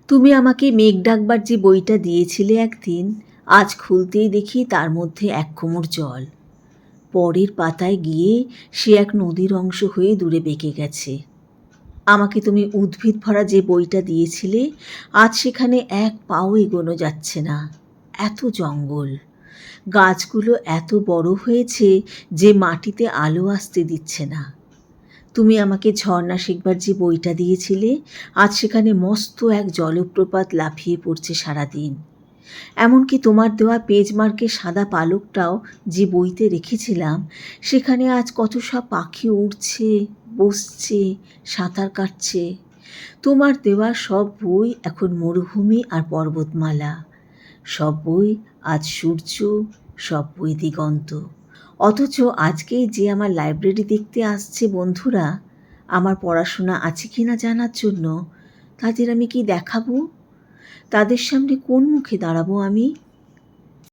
তুমি আমাকে মেঘ ডাকবার যে বইটা দিয়েছিলে একদিন, আজ খুলতেই দেখি তার মধ্যে এক কোমর জল। পরের পাতায় গিয়ে সে এক নদীর অংশ হয়ে দূরে বেঁকে গেছে। আমাকে তুমি উদ্ভিদ ভরা যে বইটা দিয়েছিলে, আজ সেখানে এক পাও এগোনো যাচ্ছে না। এত জঙ্গল, গাছগুলো এত বড় হয়েছে যে মাটিতে আলো আসতে দিচ্ছে না। তুমি আমাকে ঝর্ণা শিখবার যে বইটা দিয়েছিলে, আজ সেখানে মস্ত এক জলপ্রপাত লাফিয়ে পড়ছে সারাদিন। এমনকি তোমার দেওয়া পেজ মার্কের সাদা পালকটাও যে বইতে রেখেছিলাম, সেখানে আজ কত সব পাখি উড়ছে, বসছে, সাঁতার কাটছে। তোমার দেওয়া সব বই এখন মরুভূমি আর পর্বতমালা। সব বই আজ সূর্য, সব বই দিগন্ত। অথচ আজকেই যে আমার লাইব্রেরি দেখতে আসছে বন্ধুরা, আমার পড়াশোনা আছে কি না জানার জন্য, তাদের আমি কি দেখাবো? তাদের সামনে কোন মুখে দাঁড়াবো আমি?